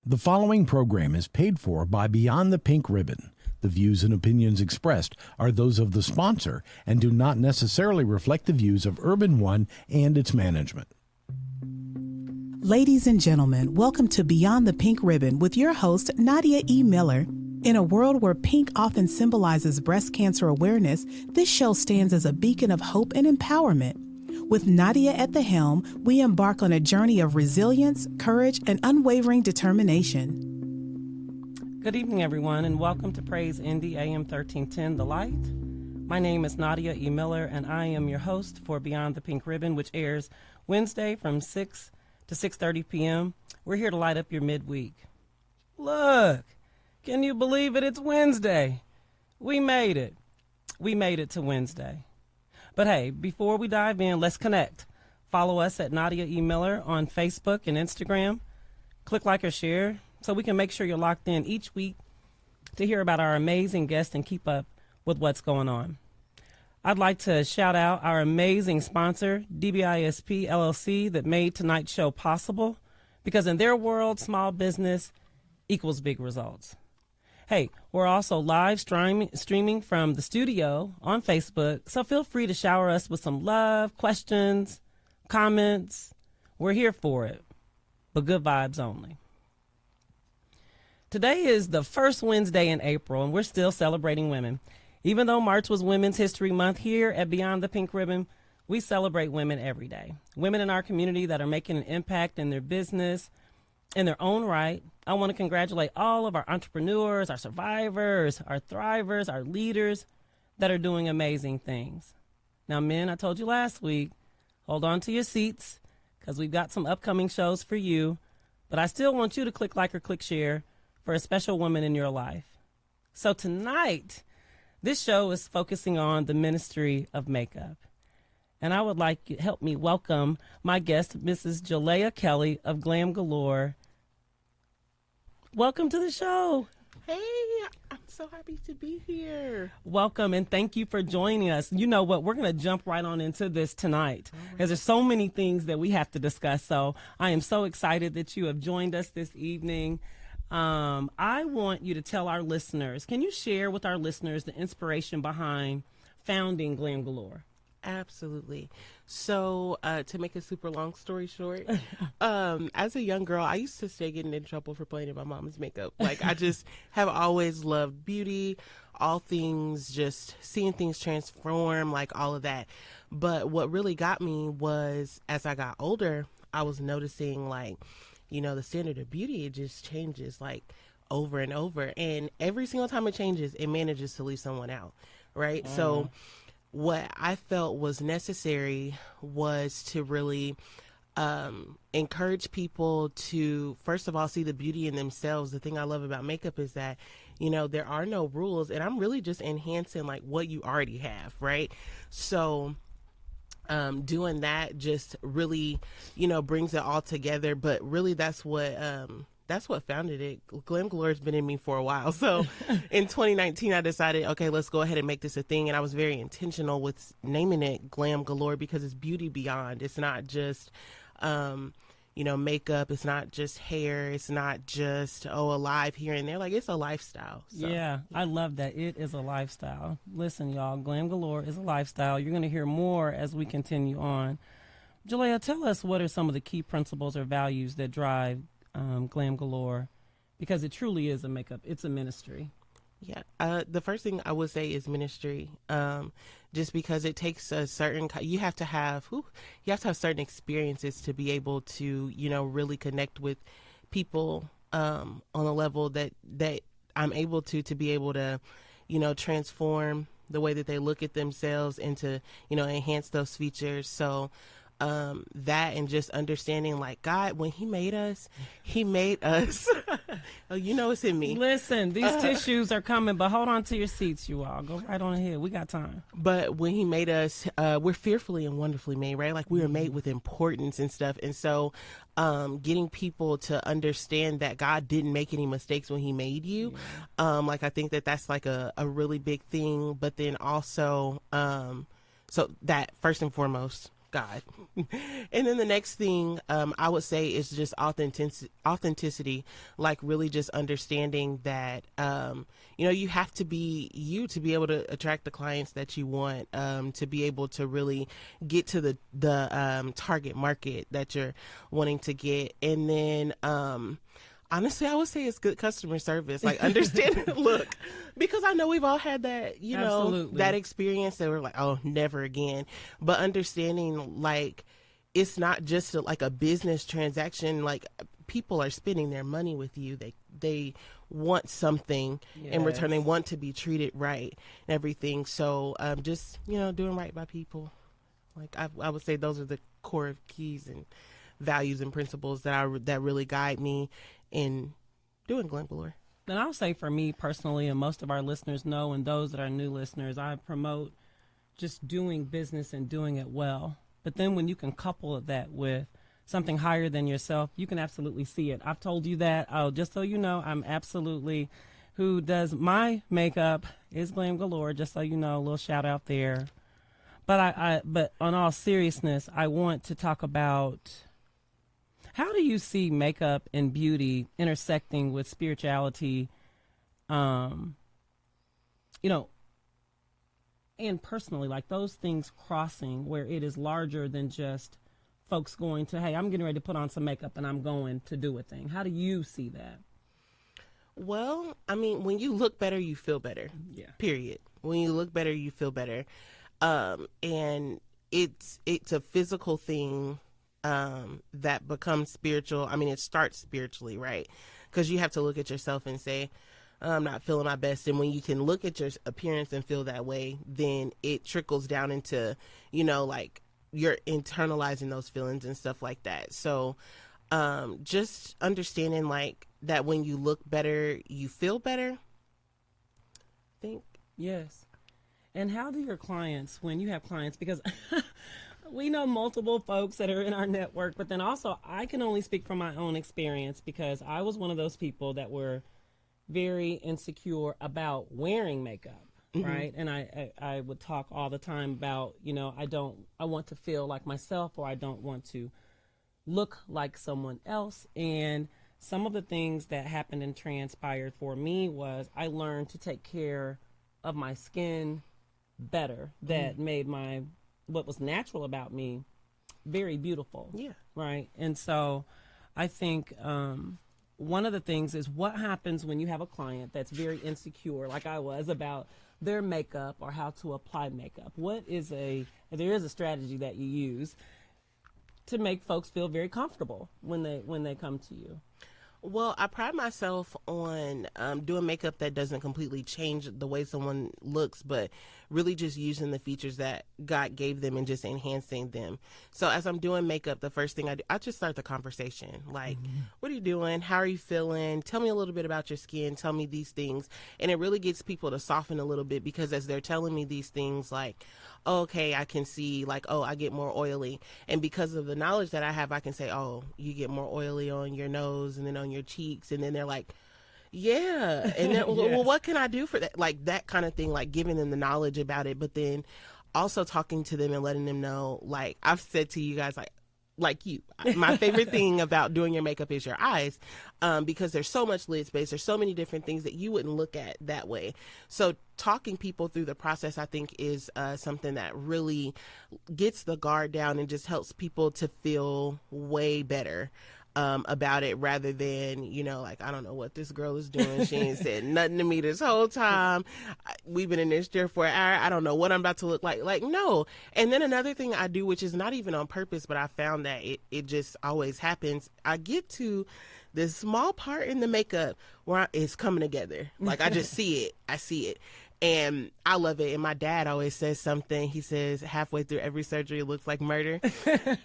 The following program is paid for by Beyond the Pink Ribbon. The views and opinions expressed are those of the sponsor and do not necessarily reflect the views of Urban One and its management. Ladies and gentlemen, welcome to Beyond the Pink Ribbon with your host, Nadia E. Miller. In a world where pink often symbolizes breast cancer awareness, this show stands as a beacon of hope and empowerment. With Nadia at the helm, we embark on a journey of resilience, courage, and unwavering determination. Good evening, everyone, and welcome to Praise Indy AM 1310, The Light. My name is Nadia E. Miller, and I am your host for Beyond the Pink Ribbon, which airs Wednesday from 6 to 6:30 p.m. We're here to light up your midweek. Look, can you believe it? It's Wednesday. We made it. We made it to Wednesday. But hey, before we dive in, let's connect. Follow us at Nadia E. Miller on Facebook and Instagram. Click like or share so we can make sure you're locked in each week to hear about our amazing guests and keep up with what's going on. I'd like to shout out our amazing sponsor, DBISP LLC, that made tonight's show possible, because in their world, small business equals big results. Hey, we're also live streaming from the studio on Facebook, so feel free to shower us with some love, questions, comments. We're here for it, but good vibes only. Today is the first Wednesday in April, and we're still celebrating women. Even though March was Women's History Month, here at Beyond the Pink Ribbon, we celebrate women every day. Women in our community that are making an impact in their business, in their own right. I want to congratulate all of our entrepreneurs, our survivors, our thrivers, our leaders that are doing amazing things. Now, men, I told you last week, hold on to your seats because we've got some upcoming shows for you. But I still want you to click like or click share for a special woman in your life. So tonight, this show is focusing on the ministry of makeup. And I would like you to help me welcome my guest, Mrs. JiLeigha Kelly of Glam Galore. Welcome to the show. Hey, I'm so happy to be here. Welcome, and thank you for joining us. You know what? We're going to jump right on into this tonight because there's so many things that we have to discuss. So I am so excited that you have joined us this evening. I want you to tell our listeners, can you share with our listeners the inspiration behind founding Glam Galore? Absolutely. So to make a super long story short, as a young girl, I used to stay getting in trouble for playing in my mom's makeup. Like, I just have always loved beauty, all things, just seeing things transform, like all of that. But what really got me was, as I got older, I was noticing, like, you know, the standard of beauty, it just changes, like, over and over. And every single time it changes, it manages to leave someone out, right? So what I felt was necessary was to really encourage people to, first of all, see the beauty in themselves. The thing I love about makeup is that, you know, there are no rules, and I'm really just enhancing, like, what you already have, right? So doing that just really, you know, brings it all together. But really, that's what founded it. Glam Galore has been in me for a while. So in 2019, I decided, okay, let's go ahead and make this a thing. And I was very intentional with naming it Glam Galore because it's beauty beyond. It's not just, you know, makeup. It's not just hair. It's not just, alive here and there. Like, it's a lifestyle. So. Yeah, I love that. It is a lifestyle. Listen, y'all, Glam Galore is a lifestyle. You're going to hear more as we continue on. JiLeigha, tell us what are some of the key principles or values that drive Glam Galore, because it truly is a makeup. It's a ministry. Yeah. The first thing I would say is ministry. Just because it takes a certain, you have to have certain experiences to be able to, you know, really connect with people on a level that I'm able to be able to, you know, transform the way that they look at themselves and to, you know, enhance those features. So that, and just understanding, like, God, when he made us oh, you know, it's in me. Listen, these tissues are coming, but hold on to your seats, you all. Go right on ahead. We got time. But when he made us, we're fearfully and wonderfully made, right? Like, we were made with importance and stuff. And so getting people to understand that God didn't make any mistakes when he made you. Yeah. Like, I think that's like a really big thing. But then also, so that first and foremost, God. And then the next thing I would say is just authenticity, like really just understanding that, you have to be you to be able to attract the clients that you want, to be able to really get to the target market that you're wanting to get. And then, honestly, I would say it's good customer service, like understanding look, because I know we've all had that, Absolutely. that experience that we're like, oh, never again. But understanding, like, it's not just like a business transaction. Like, people are spending their money with you. They want something in return. They want to be treated right and everything. So just, doing right by people. Like, I would say those are the core keys and values and principles that really guide me in doing Glam Galore. And I'll say for me personally, and most of our listeners know, and those that are new listeners, I promote just doing business and doing it well. But then when you can couple that with something higher than yourself, you can absolutely see it. I've told you that. Oh, just so you know, I'm absolutely, who does my makeup is Glam Galore, just so you know, a little shout out there. But but on all seriousness, I want to talk about, how do you see makeup and beauty intersecting with spirituality, and personally, like those things crossing where it is larger than just folks going to, hey, I'm getting ready to put on some makeup and I'm going to do a thing. How do you see that? Well, I mean, when you look better, you feel better. Yeah. Period. When you look better, you feel better. And it's a physical thing that becomes spiritual. I mean, it starts spiritually, right? Because you have to look at yourself and say, I'm not feeling my best. And when you can look at your appearance and feel that way, then it trickles down into, like you're internalizing those feelings and stuff like that. So just understanding like that when you look better, you feel better. I think. Yes. And how do your clients, when you have clients, because we know multiple folks that are in our network, but then also I can only speak from my own experience because I was one of those people that were very insecure about wearing makeup, right? And I would talk all the time about, I want to feel like myself, or I don't want to look like someone else. And some of the things that happened and transpired for me was I learned to take care of my skin better. That made what was natural about me very beautiful. Yeah. Right. And so I think one of the things is what happens when you have a client that's very insecure, like I was, about their makeup or how to apply makeup. There is a strategy that you use to make folks feel very comfortable when they come to you. Well, I pride myself on doing makeup that doesn't completely change the way someone looks, but really just using the features that God gave them and just enhancing them. So as I'm doing makeup, the first thing I do, I just start the conversation. Like, what are you doing? How are you feeling? Tell me a little bit about your skin. Tell me these things. And it really gets people to soften a little bit, because as they're telling me these things, like, okay, I can see, like, oh, I get more oily. And because of the knowledge that I have, I can say, oh, you get more oily on your nose and then on your cheeks. And then they're like, yeah. And then, well, what can I do for that? Like that kind of thing, like giving them the knowledge about it, but then also talking to them and letting them know, like I've said to you guys, like you, my favorite thing about doing your makeup is your eyes, because there's so much lid space. There's so many different things that you wouldn't look at that way. So talking people through the process, I think, is something that really gets the guard down and just helps people to feel way better about it, rather than, like, I don't know what this girl is doing. She ain't said nothing to me this whole time. We've been in this chair for an hour. I don't know what I'm about to look like. Like, no. And then another thing I do, which is not even on purpose, but I found that it just always happens. I get to this small part in the makeup where it's coming together. Like, I just see it. I see it. And I love it. And my dad always says something. He says, halfway through every surgery, it looks like murder.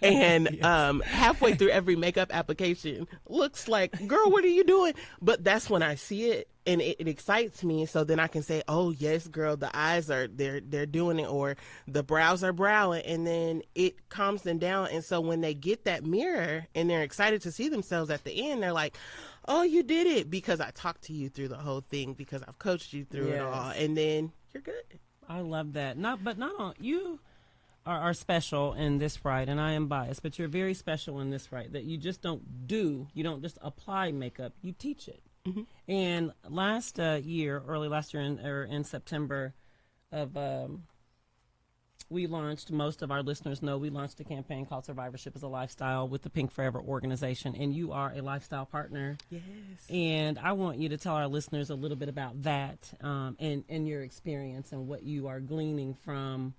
And halfway through every makeup application looks like, girl, what are you doing? But that's when I see it, and it excites me. So then I can say, oh, yes, girl, the eyes they're doing it, or the brows are browing. And then it calms them down. And so when they get that mirror and they're excited to see themselves at the end, they're like, oh, you did it, because I talked to you through the whole thing, because I've coached you through it all, and then you're good. I love that. But not on you are special in this right, and I am biased, but you're very special in this right, that you just don't just apply makeup, you teach it. Mm-hmm. And early last year in September of, we launched, most of our listeners know, we launched a campaign called Survivorship is a Lifestyle with the Pink Forever organization, and you are a lifestyle partner. Yes. And I want you to tell our listeners a little bit about that and your experience and what you are gleaning from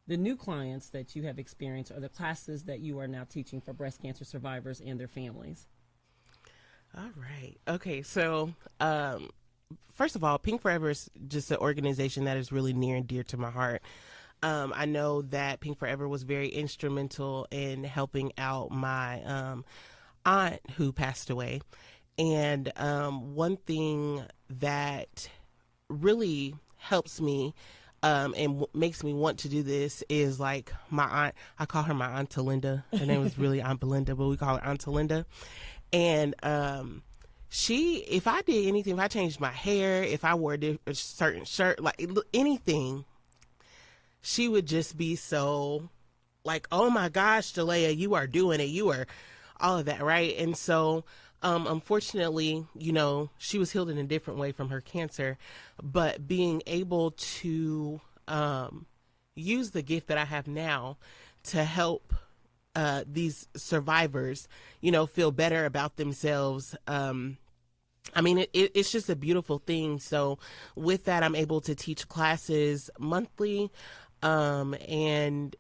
the new clients that you have experienced or the classes that you are now teaching for breast cancer survivors and their families. All right. Okay. So, first of all, Pink Forever is just an organization that is really near and dear to my heart. I know that Pink Forever was very instrumental in helping out my aunt who passed away. And one thing that really helps me and makes me want to do this is like my aunt. I call her my Aunt Linda. Her name was really Aunt Belinda, but we call her Aunt Linda. And if I did anything, if I changed my hair, if I wore a certain shirt, like anything, she would just be so like, oh my gosh, JiLeigha, you are doing it. You are all of that, right? And so, unfortunately, she was healed in a different way from her cancer, but being able to use the gift that I have now to help these survivors, feel better about themselves. It's just a beautiful thing. So with that, I'm able to teach classes monthly. And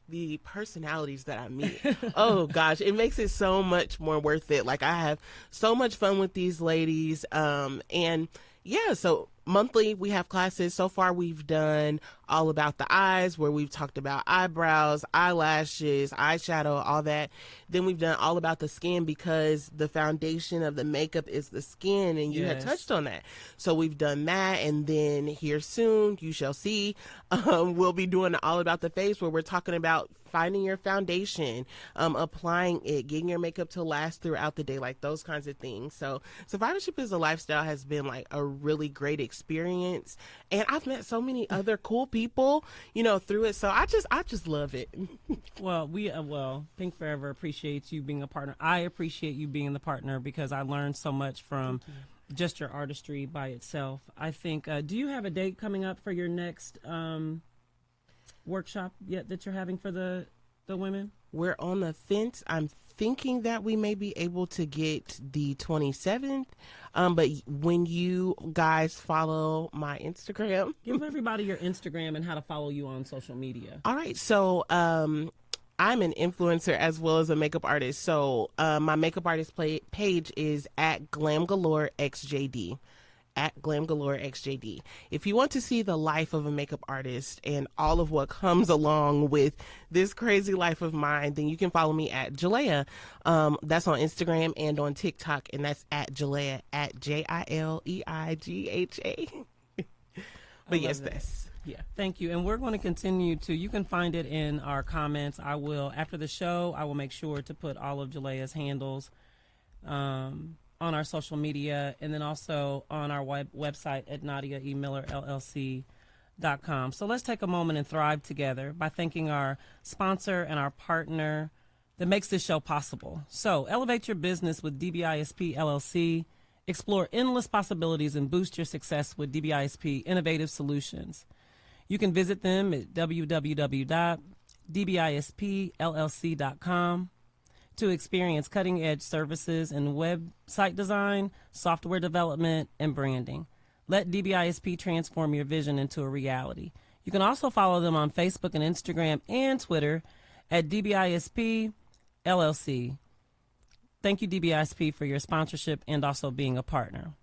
the personalities that I meet, oh gosh, it makes it so much more worth it. Like, I have so much fun with these ladies. And yeah, so monthly we have classes. So far we've done all about the eyes, where we've talked about eyebrows, eyelashes, eyeshadow, all that. Then we've done all about the skin, because the foundation of the makeup is the skin, and you had touched on that. So we've done that, and then here soon you shall see, we'll be doing all about the face, where we're talking about finding your foundation, applying it, getting your makeup to last throughout the day, like those kinds of things. So Survivorship is a Lifestyle has been like a really great experience, and I've met so many other cool people, through it. So I just love it. Well, Pink Forever appreciates you being a partner. I appreciate you being the partner, because I learned so much from just your artistry by itself. I think, do you have a date coming up for your next workshop yet that you're having for the women? We're on the fence. I'm thinking that we may be able to get the 27th. But when you guys follow my Instagram, give everybody your Instagram and how to follow you on social media. All right. So, I'm an influencer as well as a makeup artist. So, my makeup artist page is at GlamGaloreXJD. At GlamGaloreXJD. If you want to see the life of a makeup artist and all of what comes along with this crazy life of mine, then you can follow me at JiLeigha. That's on Instagram and on TikTok, and that's at JiLeigha, at JiLeigha. But yes, that's... Yeah, thank you. And we're going to continue to, you can find it in our comments. After the show, I will make sure to put all of JiLeigha's handles on our social media, and then also on our website at NadiaEMillerLLC.com. So let's take a moment and thrive together by thanking our sponsor and our partner that makes this show possible. So elevate your business with DBISP LLC. Explore endless possibilities and boost your success with DBISP Innovative Solutions. You can visit them at www.dbispllc.com to experience cutting-edge services in website design, software development, and branding. Let DBISP transform your vision into a reality. You can also follow them on Facebook and Instagram and Twitter at DBISP LLC. Thank you, DBISP, for your sponsorship and also being a partner.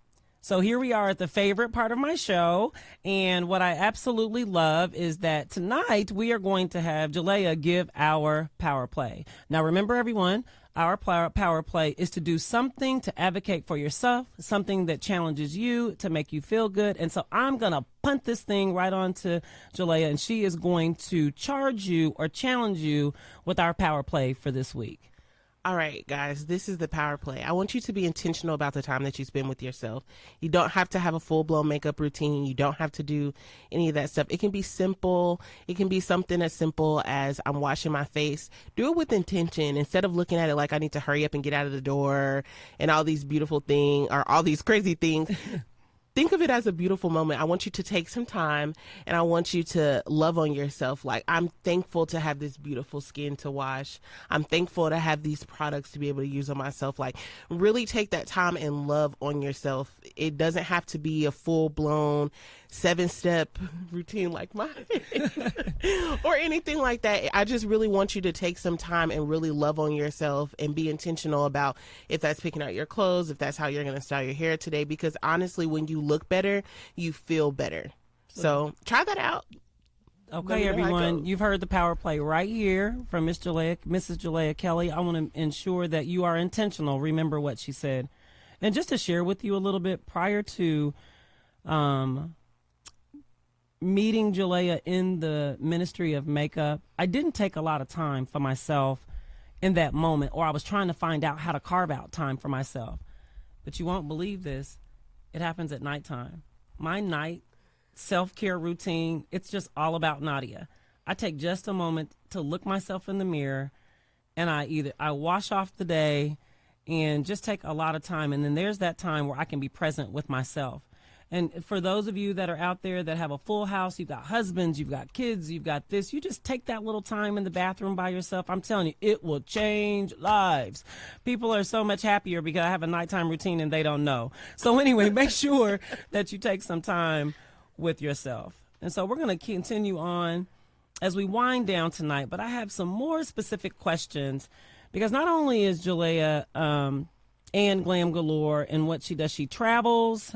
So here we are at the favorite part of my show, and what I absolutely love is that tonight we are going to have JiLeigha give our power play. Now remember, everyone, our power play is to do something to advocate for yourself, something that challenges you to make you feel good. And so I'm going to punt this thing right on to JiLeigha, and she is going to charge you or challenge you with our power play for this week. All right, guys, this is the power play. I want you to be intentional about the time that you spend with yourself. You don't have to have a full-blown makeup routine. You don't have to do any of that stuff. It can be simple. It can be something as simple as I'm washing my face. Do it with intention instead of looking at it like I need to hurry up and get out of the door and all these beautiful things or all these crazy things. Think of it as a beautiful moment. I want you to take some time and I want you to love on yourself. Like, I'm thankful to have this beautiful skin to wash. I'm thankful to have these products to be able to use on myself. Like, really take that time and love on yourself. It doesn't have to be a full-blown 7-step routine like mine or anything like that. I just really want you to take some time and really love on yourself and be intentional about if that's picking out your clothes, if that's how you're going to style your hair today, because honestly, when you look better, you feel better. So try that out. Okay, everyone, you've heard the power play right here from Mrs. JiLeigha Kelly. I want to ensure that you are intentional. Remember what she said. And just to share with you a little bit, prior to meeting JiLeigha in the ministry of makeup, I didn't take a lot of time for myself in that moment, or I was trying to find out how to carve out time for myself. But you won't believe this. It happens at nighttime. My night self-care routine, it's just all about Nadia. I take just a moment to look myself in the mirror, and I wash off the day and just take a lot of time. And then there's that time where I can be present with myself. And for those of you that are out there that have a full house, you've got husbands, you've got kids, you've got this, you just take that little time in the bathroom by yourself. I'm telling you, it will change lives. People are so much happier because I have a nighttime routine and they don't know. So anyway, make sure that you take some time with yourself. And so we're going to continue on as we wind down tonight, but I have some more specific questions because not only is JiLeigha and Glam Galore and what she does, she travels,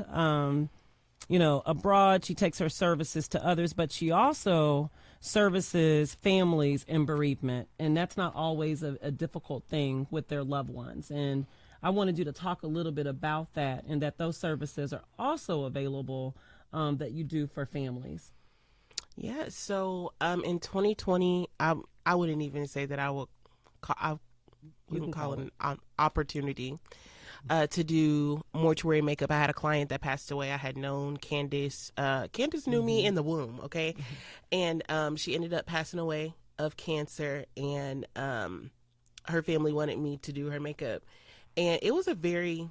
abroad. She takes her services to others, but she also services families in bereavement. And that's not always a difficult thing with their loved ones. And I wanted you to talk a little bit about that and that those services are also available that you do for families. Yeah. So in 2020, I wouldn't even say that I would call it an opportunity to do mortuary makeup. I had a client that passed away. I had known Candace. Candace knew me in the womb, okay? And she ended up passing away of cancer, and her family wanted me to do her makeup. And it was a very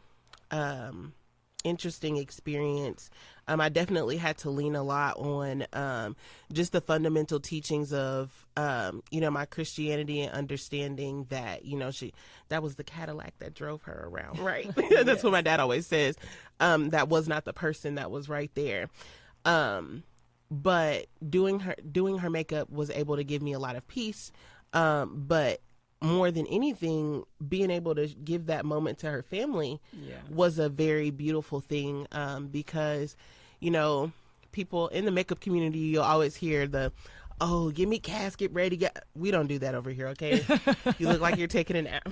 interesting experience. I definitely had to lean a lot on just the fundamental teachings of, my Christianity and understanding that, that was the Cadillac that drove her around, right? That's what my dad always says. That was not the person that was right there. But doing her makeup was able to give me a lot of peace. But more than anything, being able to give that moment to her family was a very beautiful thing, because, people in the makeup community, you'll always hear oh, give me casket ready. We don't do that over here, okay? You look like you're taking a nap.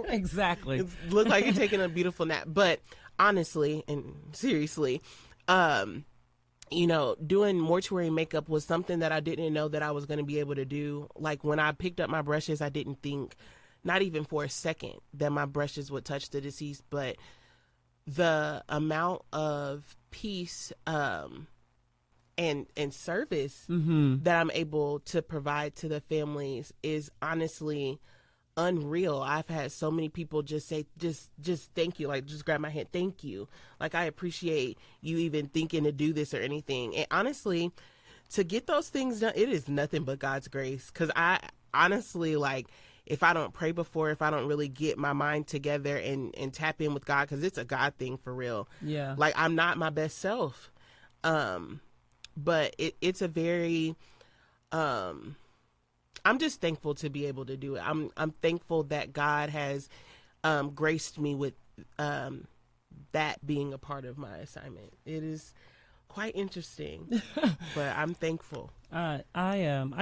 Exactly. You look like you're taking a beautiful nap. But honestly and seriously, doing mortuary makeup was something that I didn't know that I was going to be able to do. Like, when I picked up my brushes, I didn't think, not even for a second, that my brushes would touch the deceased. But the amount of peace and service that I'm able to provide to the families is honestly unreal. I've had so many people just say, just thank you, like, just grab my hand, thank you, like, I appreciate you even thinking to do this or anything. And honestly, to get those things done, it is nothing but God's grace. Because I honestly, like, if I don't pray before, if I don't really get my mind together and tap in with God, because it's a God thing for real, like, I'm not my best self. But it's a very I'm just thankful to be able to do it. I'm thankful that God has graced me with that being a part of my assignment. It is quite interesting, but I'm thankful. I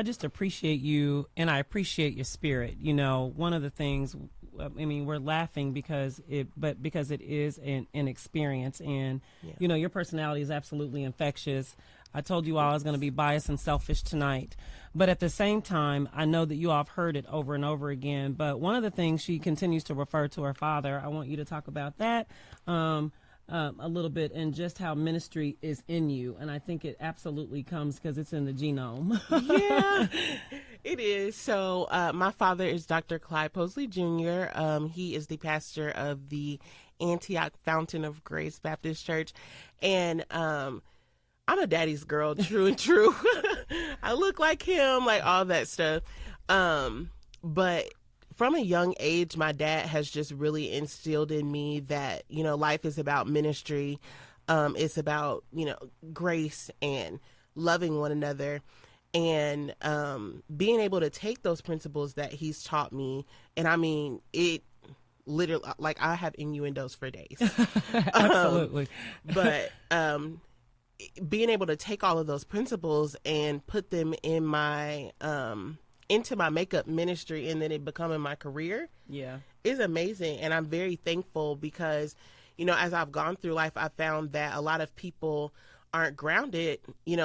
just appreciate you, and I appreciate your spirit. One of the things, we're laughing because it is an experience, and your personality is absolutely infectious. I told you all I was going to be biased and selfish tonight. But at the same time, I know that you all have heard it over and over again. But one of the things she continues to refer to her father, I want you to talk about that a little bit, and just how ministry is in you. And I think it absolutely comes because it's in the genome. Yeah, it is. So my father is Dr. Clyde Posley Jr. He is the pastor of the Antioch Fountain of Grace Baptist Church. And I'm a daddy's girl, true and true. I look like him, like all that stuff. But from a young age, my dad has just really instilled in me that, life is about ministry. It's about, grace and loving one another, and being able to take those principles that he's taught me. And I mean, it literally, like, I have innuendos for days. Absolutely. But being able to take all of those principles and put them in my into my makeup ministry, and then it becoming my career, is amazing. And I'm very thankful because, as I've gone through life, I found that a lot of people aren't grounded,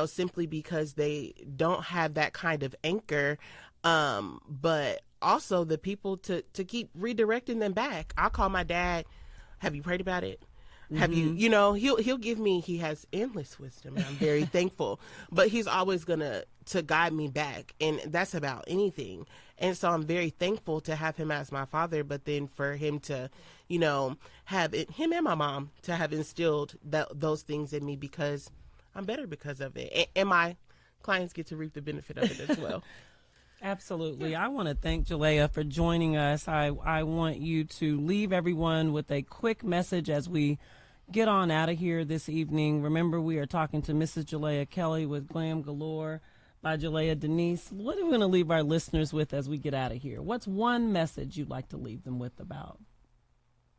simply because they don't have that kind of anchor. But also the people to keep redirecting them back. I'll call my dad. Have you prayed about it? Have you, he'll give me, he has endless wisdom, and I'm very thankful, but he's always to guide me back. And that's about anything. And so I'm very thankful to have him as my father, but then for him to, have it, him and my mom to have instilled those things in me, because I'm better because of it. And my clients get to reap the benefit of it as well. Absolutely. I want to thank JiLeigha for joining us. I want you to leave everyone with a quick message as we get on out of here this evening. Remember, we are talking to Mrs. JiLeigha Kelly with Glam Galore by JiLeigha Denise. What are we going to leave our listeners with as we get out of here? What's one message you'd like to leave them with about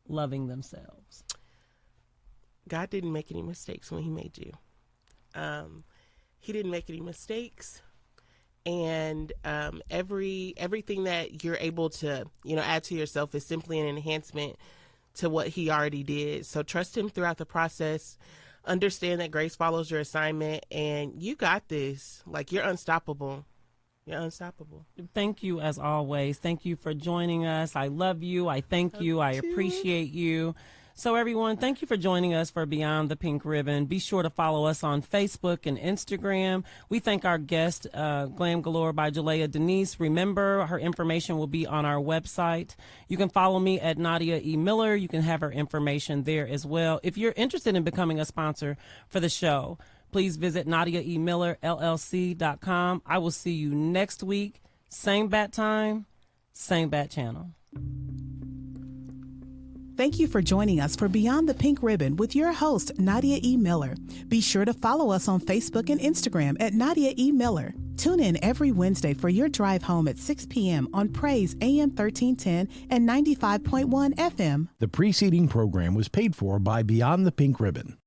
loving themselves? God didn't make any mistakes when he made you. He didn't make any mistakes. And everything that you're able to, add to yourself is simply an enhancement to what he already did. So trust him throughout the process. Understand that grace follows your assignment, and you got this. Like, you're unstoppable. You're unstoppable. Thank you, as always. Thank you for joining us. I love you. I thank you. I appreciate you. So everyone, thank you for joining us for Beyond the Pink Ribbon. Be sure to follow us on Facebook and Instagram. We thank our guest, Glam Galore by JiLeigha Denise. Remember, her information will be on our website. You can follow me at Nadia E. Miller. You can have her information there as well. If you're interested in becoming a sponsor for the show, please visit NadiaEMillerLLC.com. I will see you next week. Same bat time, same bat channel. Thank you for joining us for Beyond the Pink Ribbon with your host, Nadia E. Miller. Be sure to follow us on Facebook and Instagram at Nadia E. Miller. Tune in every Wednesday for your drive home at 6 p.m. on Praise AM 1310 and 95.1 FM. The preceding program was paid for by Beyond the Pink Ribbon.